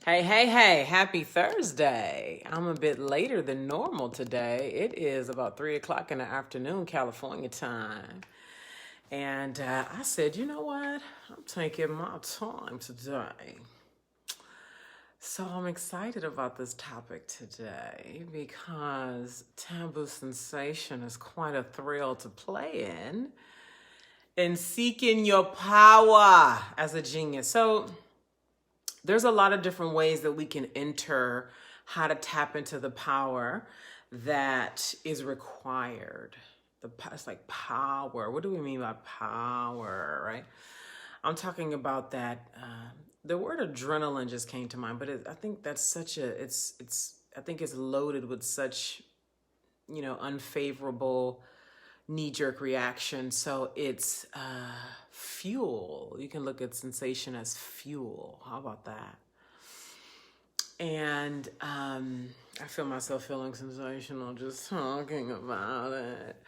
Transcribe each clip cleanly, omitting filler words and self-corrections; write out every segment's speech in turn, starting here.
Hey, hey, hey, happy Thursday. I'm a bit later than normal today. It is about 3 o'clock in the afternoon, California time. And I said, you know what? I'm taking my time today. So I'm excited about this topic today because taboo sensation is quite a thrill to play in seeking your power as a genius. So there's a lot of different ways that we can enter how to tap into the power that is required. It's like power. What do we mean by power, right? I'm talking about that. The word adrenaline just came to mind, but I think that's such a. I think it's loaded with such, unfavorable knee-jerk reaction. So it's fuel. You can look at sensation as fuel. How about that? And I feel myself feeling sensational just talking about it.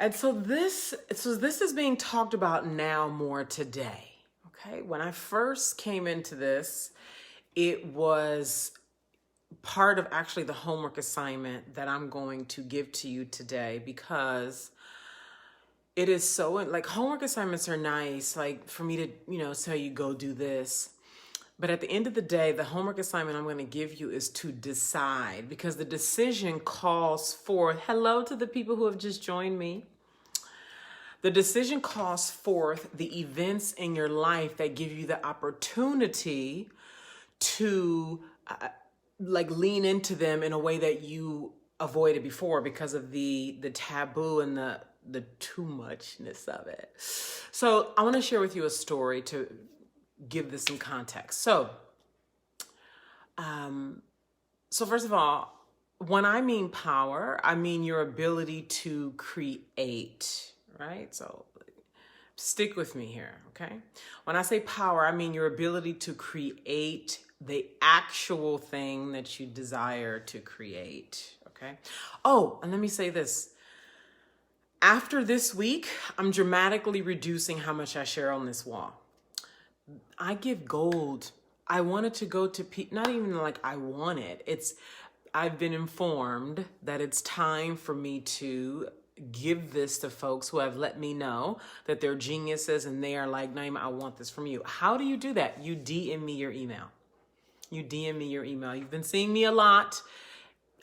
And so this is being talked about now more today. Okay, when I first came into this, it was part of actually the homework assignment that I'm going to give to you today, because it is so, like, homework assignments are nice, like for me to, tell you go do this. But at the end of the day, the homework assignment I'm going to give you is to decide, because the decision calls forth, hello to the people who have just joined me. The decision calls forth the events in your life that give you the opportunity to lean into them in a way that you avoided before because of the taboo and the too muchness of it. So I want to share with you a story to give this some context. So first of all, when I mean power, I mean your ability to create, right? So stick with me here, okay? When I say power, I mean your ability to create the actual thing that you desire to create, okay? Oh, and let me say this. After this week, I'm dramatically reducing how much I share on this wall. I give gold. I wanted to go to not even like I want it. I've been informed that it's time for me to give this to folks who have let me know that they're geniuses and they are like, Naima, I want this from you. How do you do that? You DM me your email. You've been seeing me a lot.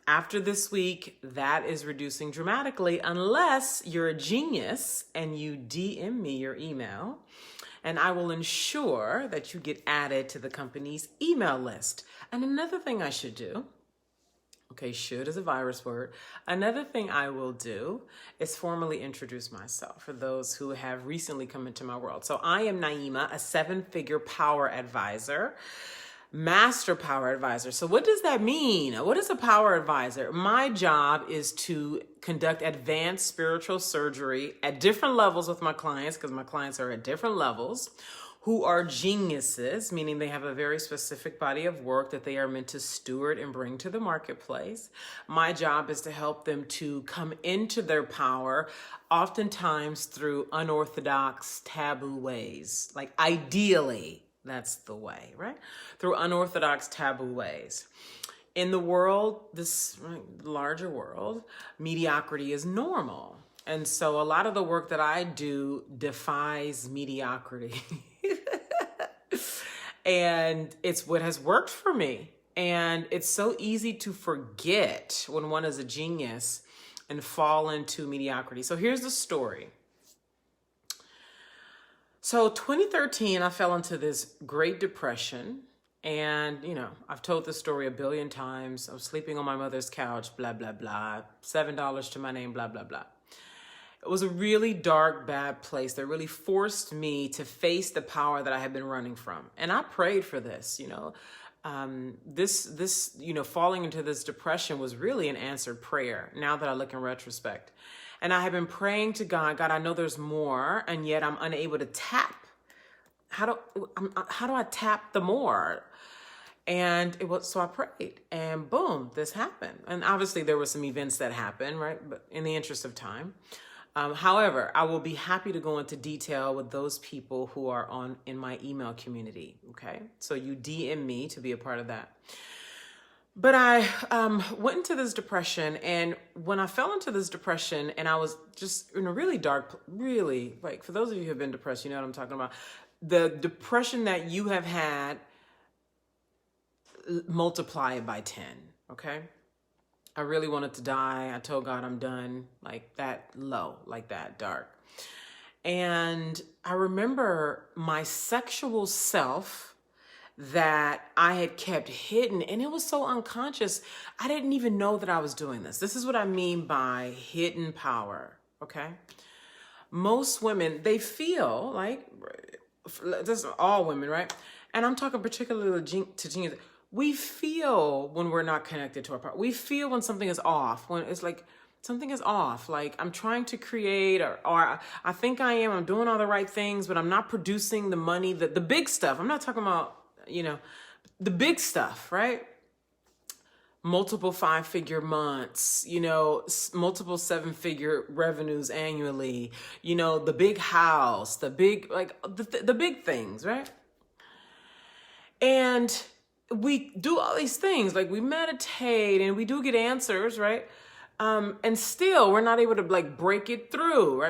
After this week, that is reducing dramatically unless you're a genius and you DM me your email, and I will ensure that you get added to the company's email list. And another thing I should do, okay, should is a virus word. Another thing I will do is formally introduce myself for those who have recently come into my world. So I am Naima, a 7-figure power advisor. Master power advisor. So what does that mean? What is a power advisor? My job is to conduct advanced spiritual surgery at different levels with my clients, because my clients are at different levels, who are geniuses, meaning they have a very specific body of work that they are meant to steward and bring to the marketplace. My job is to help them to come into their power, oftentimes through unorthodox, taboo ways. Like ideally, that's the way, right? Through unorthodox, taboo ways. In the world, this larger world, mediocrity is normal. And so a lot of the work that I do defies mediocrity. And it's what has worked for me. And it's so easy to forget when one is a genius and fall into mediocrity. So here's the story. So 2013, I fell into this Great Depression. And, I've told this story a billion times. I was sleeping on my mother's couch, blah, blah, blah. $7 to my name, blah, blah, blah. It was a really dark, bad place that really forced me to face the power that I had been running from. And I prayed for this, falling into this depression was really an answered prayer, now that I look in retrospect. And I have been praying to God, I know there's more, and yet I'm unable to tap. How do I tap the more? And so I prayed, and boom, this happened. And obviously there were some events that happened, right? But in the interest of time, However, I will be happy to go into detail with those people who are in my email community. Okay, so you DM me to be a part of that. But I went into this depression, and when I fell into this depression, and I was just in a really dark, really, like, for those of you who have been depressed, you know what I'm talking about. The depression that you have had, multiply it by 10, okay? I really wanted to die. I told God I'm done, like that low, like that dark. And I remember my sexual self that I had kept hidden, and it was so unconscious. I didn't even know that I was doing this. This is what I mean by hidden power, okay? Most women, they feel like, this is all women, right? And I'm talking particularly to genius. We feel when we're not connected to our power. We feel when something is off, when it's like, something is off. Like I'm trying to create, or I think I'm doing all the right things, but I'm not producing the money, the big stuff. I'm not talking about, the big stuff, right? Multiple 5-figure months, multiple 7-figure revenues annually, the big house, the big, like the big things, right? And we do all these things, like we meditate and we do get answers, right? And still we're not able to like break through.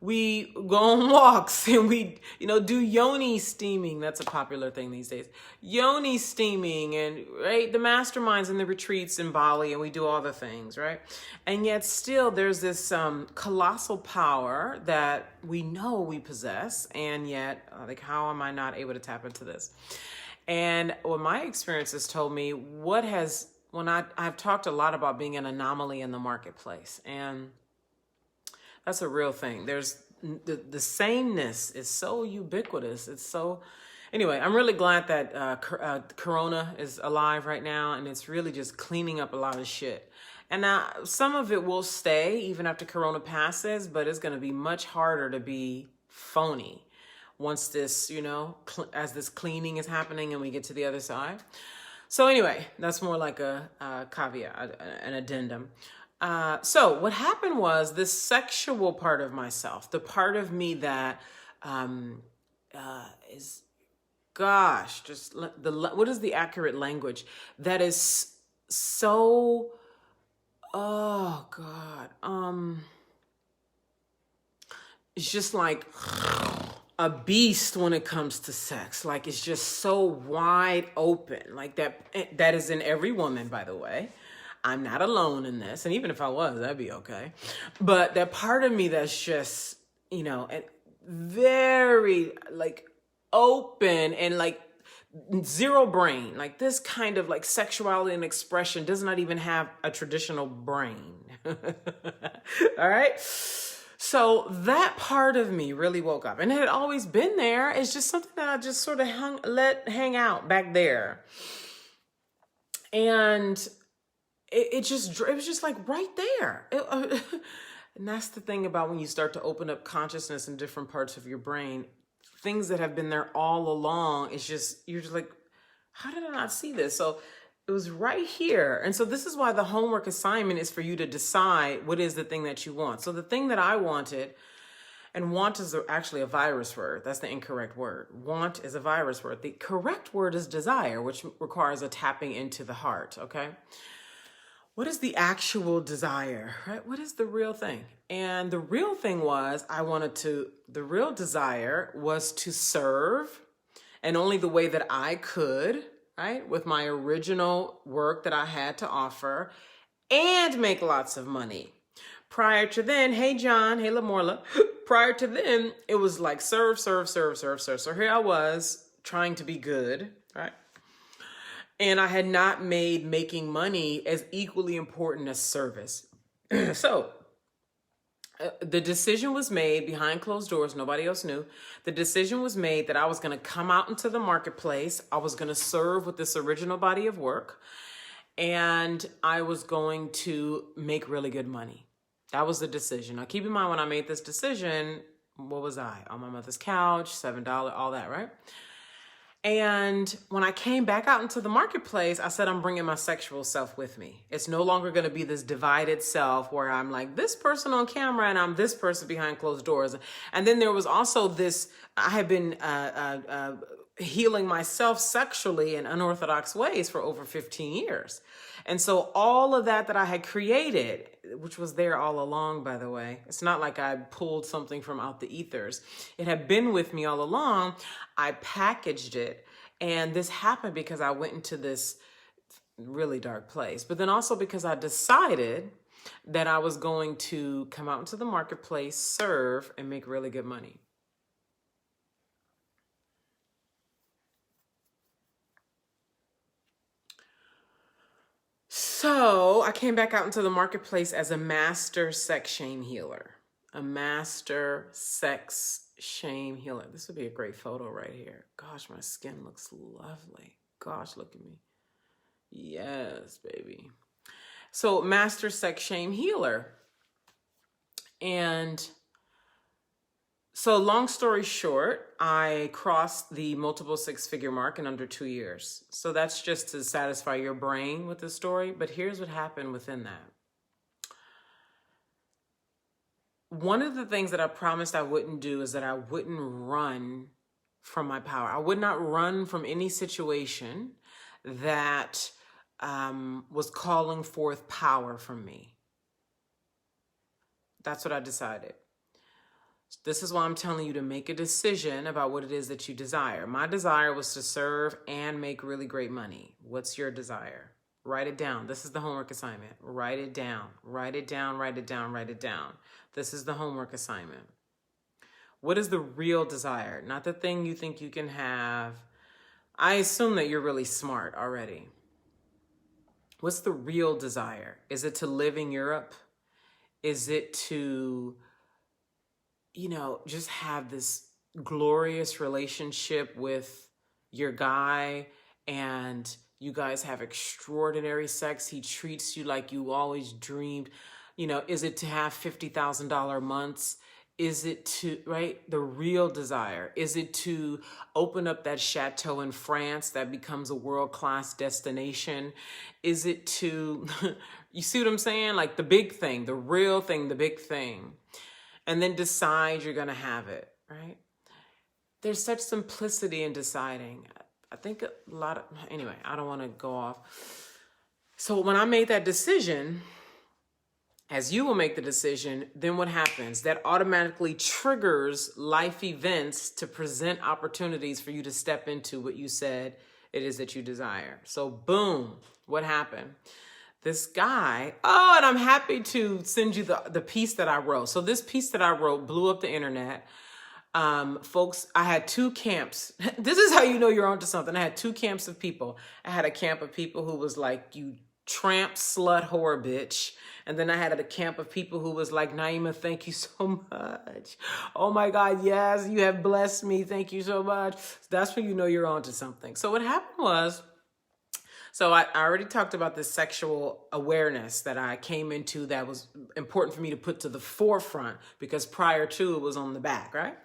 We go on walks and we, do yoni steaming. That's a popular thing these days. Yoni steaming, and right, the masterminds and the retreats in Bali, and we do all the things, right? And yet still there's this colossal power that we know we possess, and yet like, how am I not able to tap into this? And what my experience has told me, I've talked a lot about being an anomaly in the marketplace, and that's a real thing. There's the sameness is so ubiquitous. It's so, anyway, I'm really glad that Corona is alive right now, and it's really just cleaning up a lot of shit. And now some of it will stay even after Corona passes, but it's going to be much harder to be phony once this, as this cleaning is happening and we get to the other side. So anyway, that's more like a caveat, an addendum. So what happened was this sexual part of myself, the part of me that is, gosh, just what is the accurate language? That is so, oh God, it's just like a beast when it comes to sex. Like it's just so wide open, like that is in every woman, by the way. I'm not alone in this. And even if I was, that'd be okay. But that part of me that's just, and very like open and like zero brain, like this kind of like sexuality and expression does not even have a traditional brain. All right. So that part of me really woke up, and it had always been there. It's just something that I just sort of let hang out back there. And it was just like right there. And that's the thing about when you start to open up consciousness in different parts of your brain, things that have been there all along. It's just, you're just like, how did I not see this? So it was right here. And so this is why the homework assignment is for you to decide what is the thing that you want. So the thing that I wanted, and want is actually a virus word. That's the incorrect word. Want is a virus word. The correct word is desire, which requires a tapping into the heart, okay? What is the actual desire, right? What is the real thing? And the real thing was, the real desire was to serve, and only the way that I could, right? With my original work that I had to offer, and make lots of money. Prior to then, hey John, hey Lamorla. Prior to then, it was like serve. So here I was trying to be good, right? And I had not made making money as equally important as service. So the decision was made behind closed doors. Nobody else knew. The decision was made that I was going to come out into the marketplace. I was going to serve with this original body of work. And I was going to make really good money. That was the decision. Now, keep in mind, when I made this decision, what was I? On my mother's couch, $7, all that, right? And when I came back out into the marketplace, I said, I'm bringing my sexual self with me. It's no longer going to be this divided self where I'm like this person on camera and I'm this person behind closed doors. And then there was also this, I had been healing myself sexually in unorthodox ways for over 15 years. And so all of that I had created, which was there all along, by the way, it's not like I pulled something from out the ethers. It had been with me all along. I packaged it. And this happened because I went into this really dark place, but then also because I decided that I was going to come out into the marketplace, serve, and make really good money. So I came back out into the marketplace as a master sex shame healer. A master sex shame healer. This would be a great photo right here. Gosh, my skin looks lovely. Gosh, look at me. Yes, baby. So master sex shame healer. And so long story short, I crossed the multiple six-figure mark in under 2 years. So that's just to satisfy your brain with the story. But here's what happened within that. One of the things that I promised I wouldn't do is that I wouldn't run from my power. I would not run from any situation that was calling forth power from me. That's what I decided. This is why I'm telling you to make a decision about what it is that you desire. My desire was to serve and make really great money. What's your desire? Write it down. This is the homework assignment. Write it down. Write it down, write it down, write it down. This is the homework assignment. What is the real desire? Not the thing you think you can have. I assume that you're really smart already. What's the real desire? Is it to live in Europe? Is it to, just have this glorious relationship with your guy and you guys have extraordinary sex? He treats you like you always dreamed. Is it to have $50,000 months? Is it to, right? The real desire. Is it to open up that chateau in France that becomes a world-class destination? Is it to, you see what I'm saying? Like the big thing, the real thing, the big thing. And then decide you're going to have it, right? There's such simplicity in deciding. I think anyway, I don't want to go off. So when I made that decision, as you will make the decision, then what happens? That automatically triggers life events to present opportunities for you to step into what you said it is that you desire. So boom, what happened? This guy, and I'm happy to send you the piece that I wrote. So this piece that I wrote blew up the internet. Folks, I had two camps. This is how you know you're onto something. I had two camps of people. I had a camp of people who was like, you tramp, slut, whore, bitch. And then I had a camp of people who was like, Naima, thank you so much. Oh my God, yes, you have blessed me. Thank you so much. That's when you know you're onto something. So what happened was, so I already talked about this sexual awareness that I came into that was important for me to put to the forefront because prior to it was on the back, right?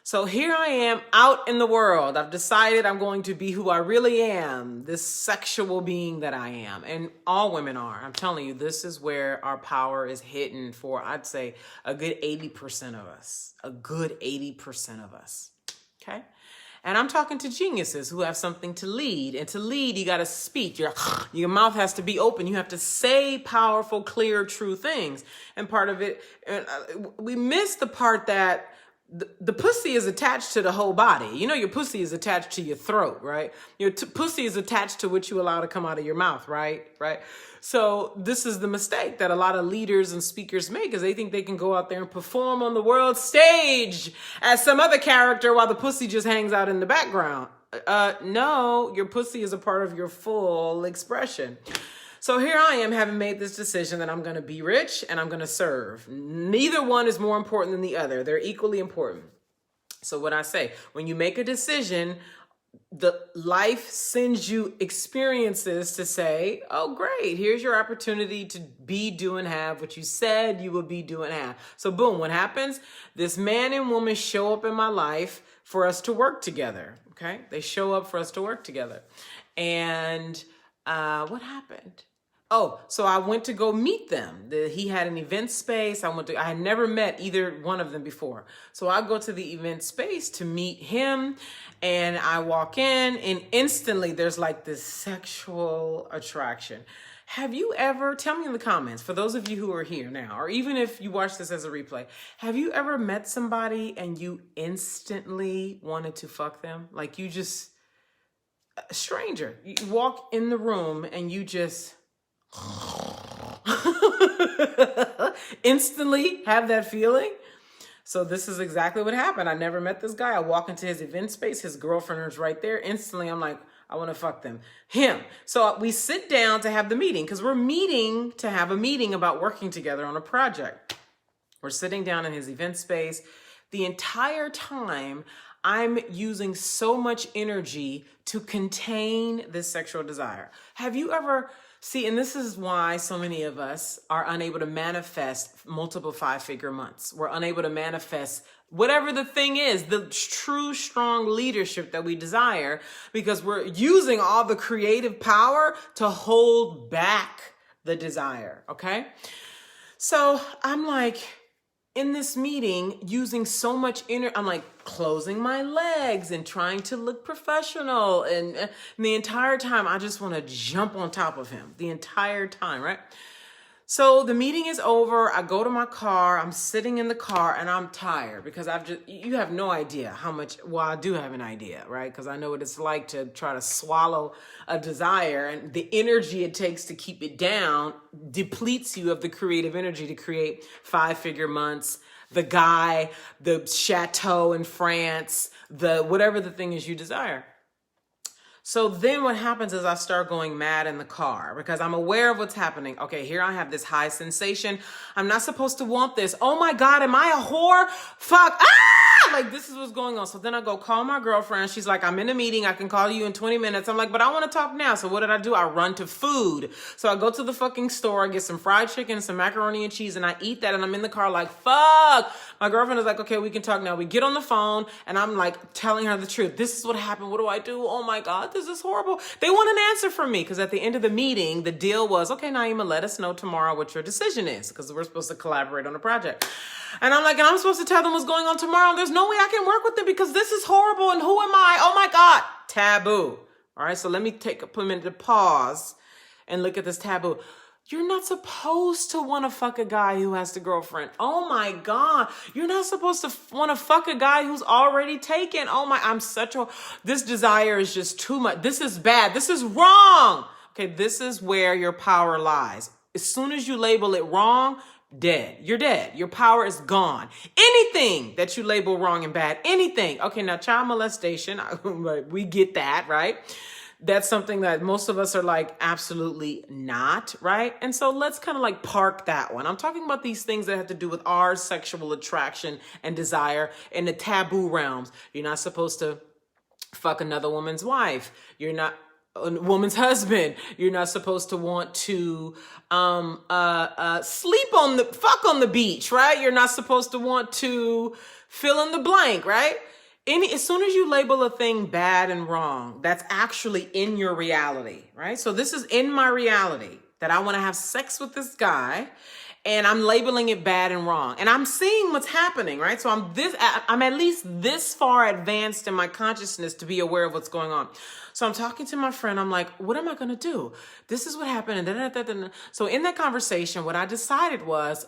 So here I am out in the world. I've decided I'm going to be who I really am, this sexual being that I am. And all women are. I'm telling you, this is where our power is hidden for, I'd say, a good 80% of us. A good 80% of us. Okay? And I'm talking to geniuses who have something to lead. And to lead, you got to speak. Your mouth has to be open. You have to say powerful, clear, true things. And part of it, we miss the part that the pussy is attached to the whole body. Your pussy is attached to your throat, right? Your pussy is attached to what you allow to come out of your mouth, right? Right. So this is the mistake that a lot of leaders and speakers make is they think they can go out there and perform on the world stage as some other character while the pussy just hangs out in the background. No, your pussy is a part of your full expression. So here I am having made this decision that I'm going to be rich and I'm going to serve. Neither one is more important than the other. They're equally important. So what I say, when you make a decision, the life sends you experiences to say, oh, great, here's your opportunity to be, do, and have what you said you would be, do, and have. So boom, what happens? This man and woman show up in my life for us to work together. Okay. They show up for us to work together. And what happened? Oh, so I went to go meet them. He had an event space. I had never met either one of them before. So I go to the event space to meet him, and I walk in, and instantly there's like this sexual attraction. Have you ever, tell me in the comments, for those of you who are here now, or even if you watch this as a replay, have you ever met somebody and you instantly wanted to fuck them? Like you just, a stranger, you walk in the room and you just instantly have that feeling? So this is exactly what happened. I never met this guy. I walk into his event space. His girlfriend is right there. Instantly, I'm like, I want to fuck them. Him. So we sit down to have the meeting because we're meeting to have a meeting about working together on a project. We're sitting down in his event space. The entire time, I'm using so much energy to contain this sexual desire. Have you ever... See, and this is why so many of us are unable to manifest multiple 5-figure months. We're unable to manifest whatever the thing is, the true, strong leadership that we desire, because we're using all the creative power to hold back the desire, okay? So I'm like, in this meeting, using so much I'm like closing my legs and trying to look professional. And the entire time, I just want to jump on top of him the entire time, right? So the meeting is over. I go to my car. I'm sitting in the car and I'm tired because you have no idea how much, well, I do have an idea, right? Because I know what it's like to try to swallow a desire, and the energy it takes to keep it down depletes you of the creative energy to create 5-figure months, the guy, the chateau in France, the whatever the thing is you desire. So then what happens is I start going mad in the car because I'm aware of what's happening. Okay, here I have this high sensation. I'm not supposed to want this. Oh my God, am I a whore? Fuck. Ah! Like this is what's going on. So then I go call my girlfriend. She's like, I'm in a meeting. I can call you in 20 minutes. I'm like, but I want to talk now. So what did I do? I run to food. So I go to the fucking store. I get some fried chicken, some macaroni and cheese, and I eat that. And I'm in the car like, fuck. My girlfriend is like, okay, we can talk now. We get on the phone and I'm like telling her the truth. This is what happened. What do I do? Oh my God, this is horrible. They want an answer from me because at the end of the meeting, the deal was, okay, Naima, let us know tomorrow what your decision is because we're supposed to collaborate on a project. And I'm like, and I'm supposed to tell them what's going on tomorrow. There's no way I can work with them because this is horrible. And who am I? Oh my God. Taboo. All right. So let me take a minute to pause and look at this taboo. You're not supposed to want to fuck a guy who has the girlfriend. Oh my God. You're not supposed to want to fuck a guy who's already taken. Oh my, this desire is just too much. This is bad. This is wrong. Okay. This is where your power lies. As soon as you label it wrong, dead. You're dead. Your power is gone. Anything that you label wrong and bad, anything. Okay. Now child molestation, we get that, right? That's something that most of us are like, absolutely not, right? And so let's kind of like park that one. I'm talking about these things that have to do with our sexual attraction and desire in the taboo realms. You're not supposed to fuck another woman's wife. You're not a woman's husband. You're not supposed to want to fuck on the beach, right? You're not supposed to want to fill in the blank, right? As soon as you label a thing bad and wrong, that's actually in your reality, right? So this is in my reality that I want to have sex with this guy and I'm labeling it bad and wrong. And I'm seeing what's happening, right? So I'm at least this far advanced in my consciousness to be aware of what's going on. So I'm talking to my friend. I'm like, what am I going to do? This is what happened. And so in that conversation, what I decided was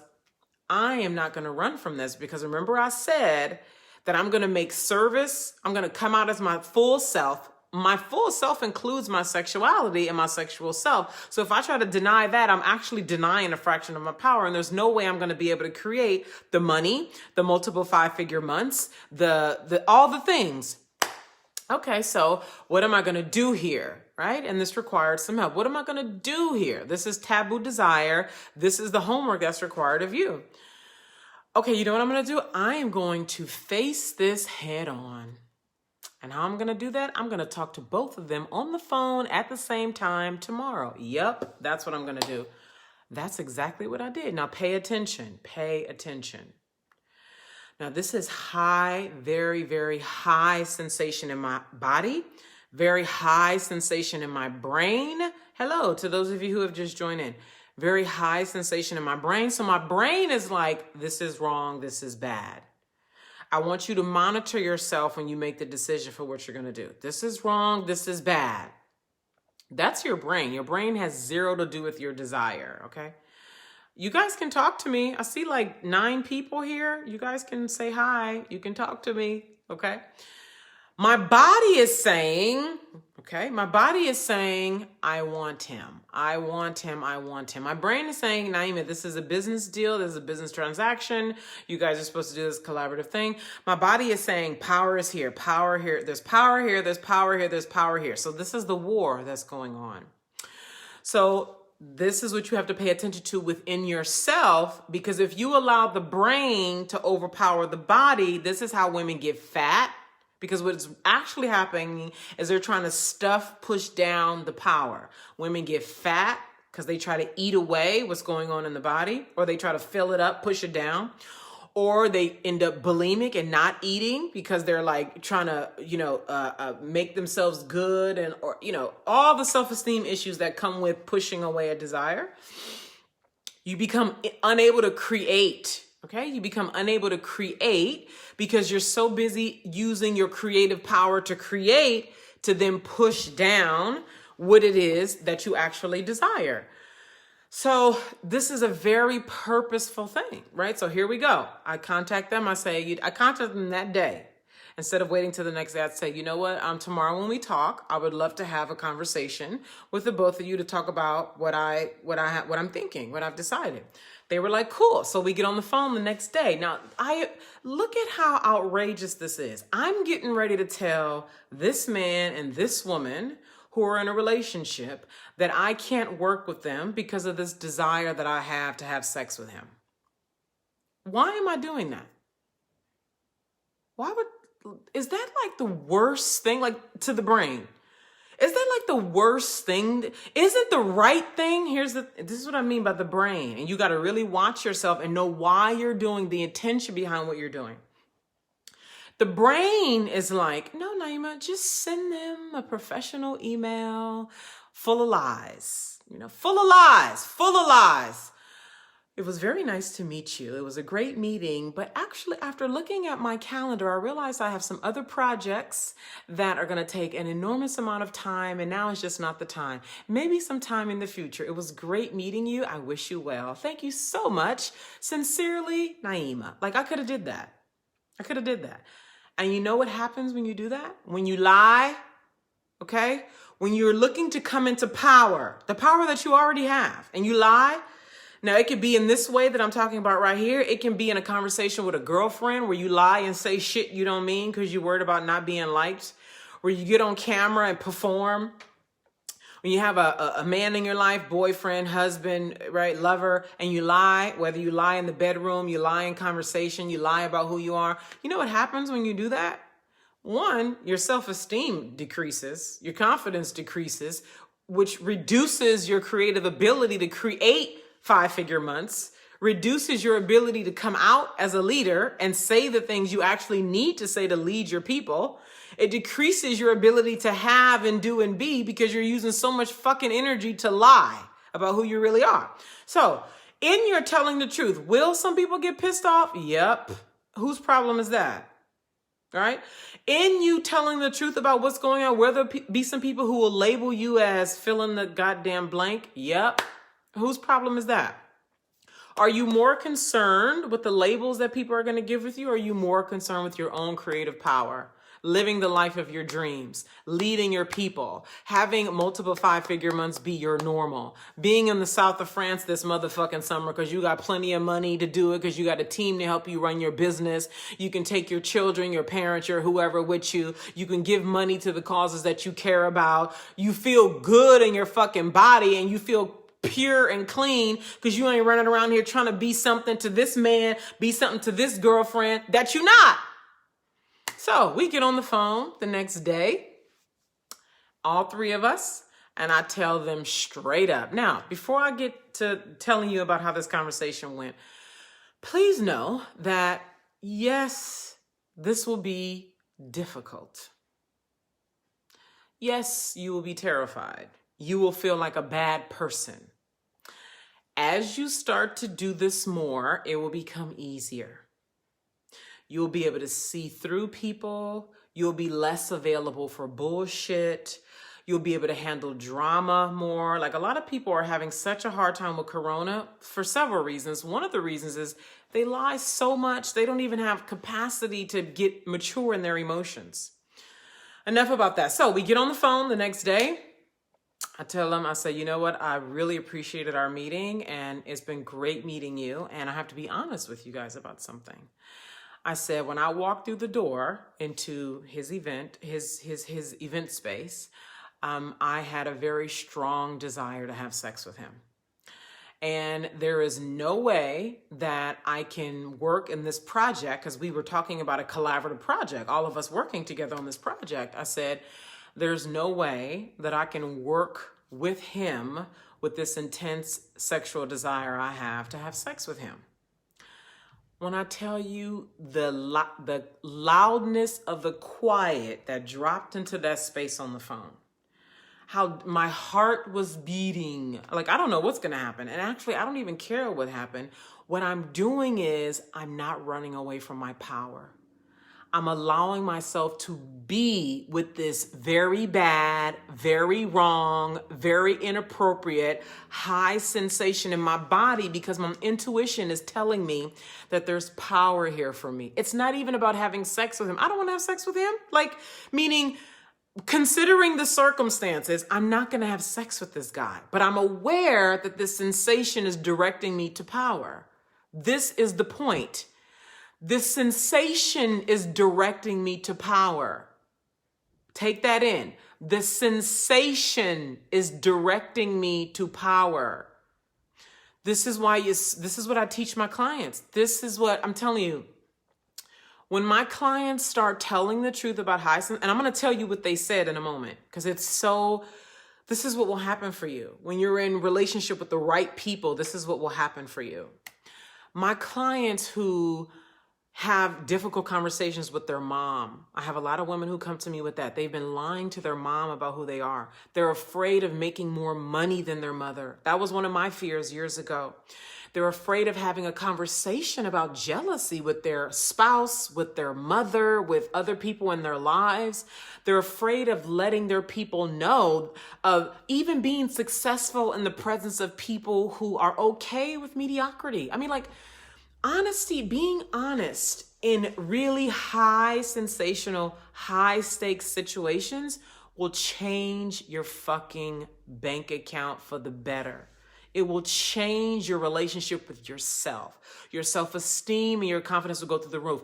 I am not going to run from this because remember I said that I'm going to make service. I'm going to come out as my full self. My full self includes my sexuality and my sexual self. So if I try to deny that, I'm actually denying a fraction of my power. And there's no way I'm going to be able to create the money, the multiple 5-figure months, all the things. Okay, so what am I going to do here? Right? And this required some help. What am I going to do here? This is taboo desire. This is the homework that's required of you. Okay, you know what I'm going to do? I am going to face this head on. And how I'm going to do that? I'm going to talk to both of them on the phone at the same time tomorrow. Yep, that's what I'm going to do. That's exactly what I did. Now pay attention. Pay attention. Now, this is high, very, very high sensation in my body, very high sensation in my brain. Hello to those of you who have just joined in. Very high sensation in my brain. So my brain is like, this is wrong, this is bad. I want you to monitor yourself when you make the decision for what you're going to do. This is wrong, this is bad. That's your brain. Your brain has zero to do with your desire, okay? You guys can talk to me. I see like 9 people here. You guys can say hi. You can talk to me, okay? My body is saying, okay, my body is saying, I want him. I want him. I want him. My brain is saying, Naima, this is a business deal. This is a business transaction. You guys are supposed to do this collaborative thing. My body is saying, power is here, power here. There's power here. There's power here. There's power here. So this is the war that's going on. So this is what you have to pay attention to within yourself, because if you allow the brain to overpower the body, this is how women get fat. Because what's actually happening is they're trying to push down the power. Women get fat because they try to eat away what's going on in the body, or they try to fill it up, push it down, or they end up bulimic and not eating because they're like trying to, make themselves good, and, or, all the self-esteem issues that come with pushing away a desire. You become unable to create. Okay, you become unable to create because you're so busy using your creative power to create to then push down what it is that you actually desire. So this is a very purposeful thing, right? So here we go. I contact them. I contact them that day. Instead of waiting till the next day, I'd say, you know what? Tomorrow when we talk, I would love to have a conversation with the both of you to talk about what I'm thinking, what I've decided. They were like, cool. So we get on the phone the next day. Now, I look at how outrageous this is. I'm getting ready to tell this man and this woman who are in a relationship that I can't work with them because of this desire that I have to have sex with him. Why am I doing that? Is that like the worst thing, like to the brain? Is that like the worst thing? Isn't the right thing? This is what I mean by the brain. And you got to really watch yourself and know why you're doing, the intention behind what you're doing. The brain is like, no, Naima, just send them a professional email full of lies, full of lies. It was very nice to meet you. It was a great meeting, but actually after looking at my calendar, I realized I have some other projects that are going to take an enormous amount of time, and now is just not the time. Maybe sometime in the future. It was great meeting you. I wish you well. Thank you so much. Sincerely, Naima. Like I could have did that. And you know what happens when you do that? When you lie, okay? When you're looking to come into power, the power that you already have, and you lie. Now, it could be in this way that I'm talking about right here. It can be in a conversation with a girlfriend where you lie and say shit you don't mean because you're worried about not being liked, where you get on camera and perform. When you have a man in your life, boyfriend, husband, right, lover, and you lie, whether you lie in the bedroom, you lie in conversation, you lie about who you are. You know what happens when you do that? One, your self-esteem decreases, your confidence decreases, which reduces your creative ability to create 5-figure months, reduces your ability to come out as a leader and say the things you actually need to say to lead your people. It decreases your ability to have and do and be because you're using so much fucking energy to lie about who you really are. So in your telling the truth, will some people get pissed off? Yep. Whose problem is that? All right. In you telling the truth about what's going on, will there be some people who will label you as fill in the goddamn blank? Yep. Whose problem is that? Are you more concerned with the labels that people are going to give with you? Or are you more concerned with your own creative power? Living the life of your dreams, leading your people, having multiple 5-figure months be your normal, being in the south of France this motherfucking summer because you got plenty of money to do it, because you got a team to help you run your business. You can take your children, your parents, your whoever with you. You can give money to the causes that you care about. You feel good in your fucking body and you feel pure and clean because you ain't running around here trying to be something to this man, be something to this girlfriend that you not. So we get on the phone the next day, all 3 of us, and I tell them straight up. Now, before I get to telling you about how this conversation went, please know that Yes, this will be difficult. Yes, you will be terrified. You will feel like a bad person. As you start to do this more, it will become easier. You'll be able to see through people. You'll be less available for bullshit. You'll be able to handle drama more. Like, a lot of people are having such a hard time with Corona for several reasons. One of the reasons is they lie so much, they don't even have capacity to get mature in their emotions. Enough about that. So we get on the phone the next day. I tell them, I say, you know what? I really appreciated our meeting, and it's been great meeting you. And I have to be honest with you guys about something. I said, when I walked through the door into his event, his event space, I had a very strong desire to have sex with him. And there is no way that I can work in this project, because we were talking about a collaborative project, all of us working together on this project. I said, there's no way that I can work with him with this intense sexual desire I have to have sex with him. When I tell you the loudness of the quiet that dropped into that space on the phone, how my heart was beating, like, I don't know what's going to happen. And actually, I don't even care what happened. What I'm doing is I'm not running away from my power. I'm allowing myself to be with this very bad, very wrong, very inappropriate, high sensation in my body, because my intuition is telling me that there's power here for me. It's not even about having sex with him. I don't want to have sex with him. Like, meaning, considering the circumstances, I'm not going to have sex with this guy, but I'm aware that this sensation is directing me to power. This is the point. This sensation is directing me to power. Take that in. The sensation is directing me to power. This is what I teach my clients. This is what I'm telling you. When my clients start telling the truth about high sense, and I'm going to tell you what they said in a moment, because this is what will happen for you. When you're in relationship with the right people, this is what will happen for you. My clients who have difficult conversations with their mom. I have a lot of women who come to me with that. They've been lying to their mom about who they are. They're afraid of making more money than their mother. That was one of my fears years ago. They're afraid of having a conversation about jealousy with their spouse, with their mother, with other people in their lives. They're afraid of letting their people know, of even being successful in the presence of people who are okay with mediocrity. I mean, like, honesty, being honest in really high sensational, high stakes situations will change your fucking bank account for the better. It will change your relationship with yourself. Your self-esteem and your confidence will go through the roof.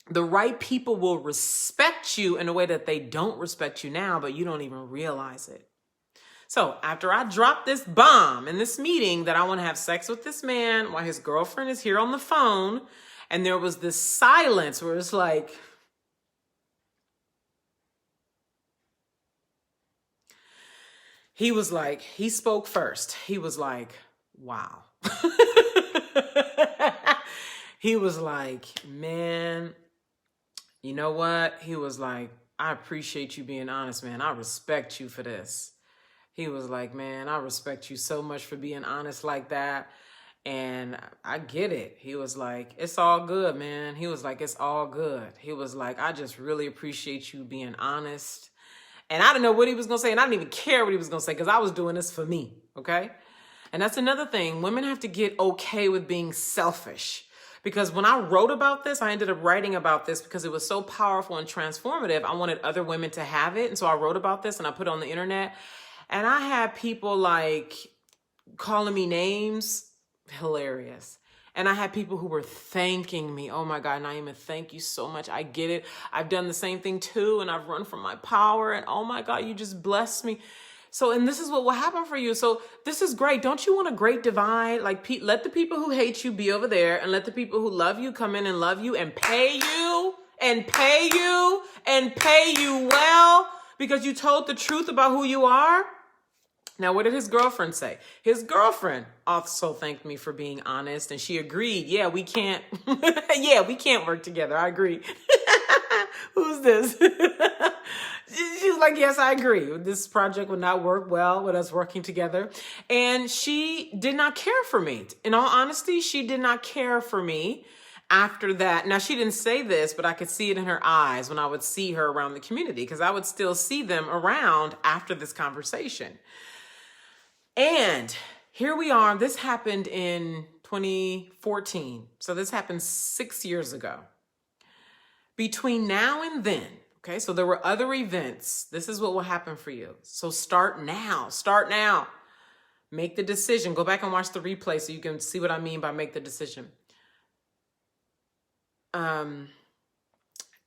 The right people will respect you in a way that they don't respect you now, but you don't even realize it. So after I dropped this bomb in this meeting that I want to have sex with this man while his girlfriend is here on the phone, and there was this silence where it's like, he spoke first. He was like, wow. He was like, man, you know what? He was like, I appreciate you being honest, man. I respect you for this. He was like, man, I respect you so much for being honest like that. And I get it. He was like, it's all good, man. He was like, it's all good. He was like, I just really appreciate you being honest. And I didn't know what he was going to say. And I didn't even care what he was going to say, because I was doing this for me. Okay. And that's another thing. Women have to get okay with being selfish. Because when I wrote about this, I ended up writing about this because it was so powerful and transformative. I wanted other women to have it. And so I wrote about this and I put it on the internet. And I had people like calling me names. Hilarious. And I had people who were thanking me. Oh my God, Naima, thank you so much. I get it. I've done the same thing too. And I've run from my power. And oh my God, you just blessed me. So, and this is what will happen for you. So this is great. Don't you want a great divide? Like, let the people who hate you be over there, and let the people who love you come in and love you and pay you and pay you and pay you well because you told the truth about who you are. Now, what did his girlfriend say? His girlfriend also thanked me for being honest, and she agreed. Yeah, we can't. Yeah, we can't work together. I agree. Who's this? She was like, yes, I agree. This project would not work well with us working together. And she did not care for me. In all honesty, she did not care for me after that. Now, she didn't say this, but I could see it in her eyes when I would see her around the community, because I would still see them around after this conversation. And here we are. This happened in 2014. So this happened 6 years ago. Between now and then, okay, so there were other events. This is what will happen for you. So start now. Start now. Make the decision. Go back and watch the replay so you can see what I mean by make the decision.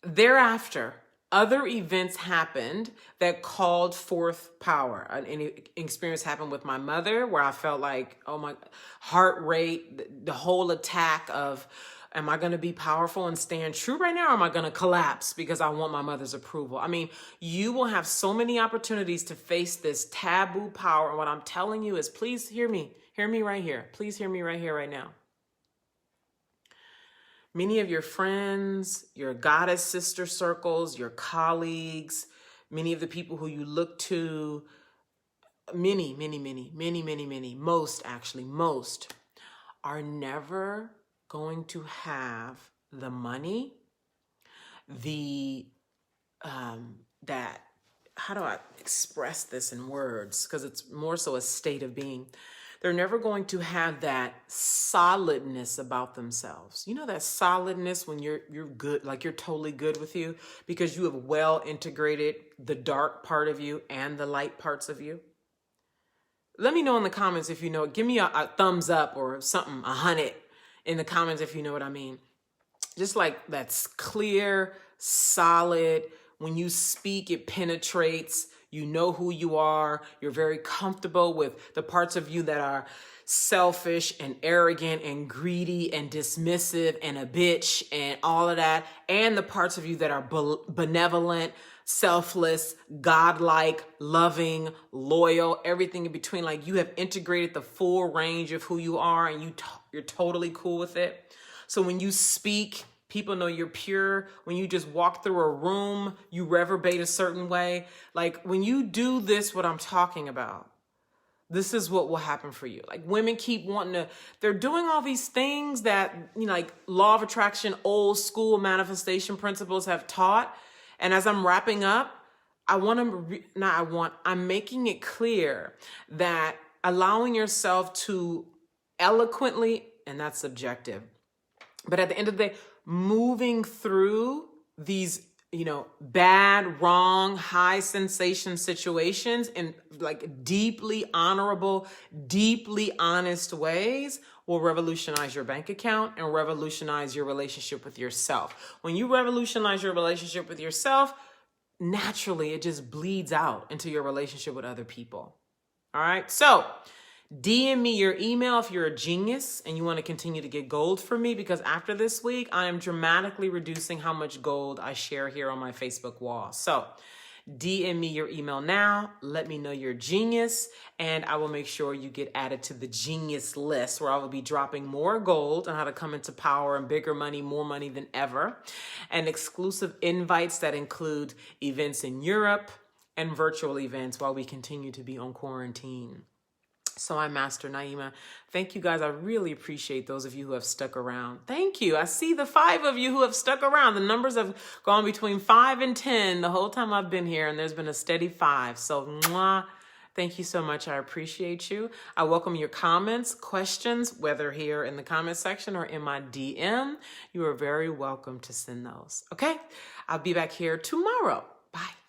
Thereafter, other events happened that called forth power. An experience happened with my mother where I felt like, oh my, heart rate, the whole attack of, am I going to be powerful and stand true right now? Or am I going to collapse because I want my mother's approval? I mean, you will have so many opportunities to face this taboo power. And what I'm telling you is, please hear me. Hear me right here. Please hear me right here, right now. Many of your friends, your goddess sister circles, your colleagues, many of the people who you look to, most are never going to have the money, how do I express this in words? Because it's more so a state of being. They're never going to have that solidness about themselves. You know that solidness when you're good, like you're totally good with you because you have well integrated the dark part of you and the light parts of you? Let me know in the comments if you know. Give me a thumbs up or something, 100 in the comments if you know what I mean. Just like that's clear, solid. When you speak, it penetrates. You know who you are. You're very comfortable with the parts of you that are selfish and arrogant and greedy and dismissive and a bitch and all of that. And the parts of you that are benevolent, selfless, godlike, loving, loyal, everything in between. Like you have integrated the full range of who you are and you're totally cool with it. So when you speak, people know you're pure. When you just walk through a room, you reverberate a certain way. Like when you do this, what I'm talking about, this is what will happen for you. Like women keep wanting to, they're doing all these things that, you know, like law of attraction, old school manifestation principles have taught. And as I'm wrapping up, I'm making it clear that allowing yourself to eloquently, and that's subjective, but at the end of the day, moving through these, bad, wrong, high sensation situations in like deeply honorable, deeply honest ways will revolutionize your bank account and revolutionize your relationship with yourself. When you revolutionize your relationship with yourself, naturally it just bleeds out into your relationship with other people. All right. So DM me your email if you're a genius and you want to continue to get gold from me, because after this week, I am dramatically reducing how much gold I share here on my Facebook wall. So DM me your email now. Let me know you're a genius, and I will make sure you get added to the genius list where I will be dropping more gold on how to come into power and bigger money, more money than ever, and exclusive invites that include events in Europe and virtual events while we continue to be on quarantine. So I'm Master Naima. Thank you guys. I really appreciate those of you who have stuck around. Thank you. I see the 5 of you who have stuck around. The numbers have gone between 5 and 10 the whole time I've been here, and there's been a steady 5. So mwah, thank you so much. I appreciate you. I welcome your comments, questions, whether here in the comment section or in my DM. You are very welcome to send those. Okay? I'll be back here tomorrow. Bye.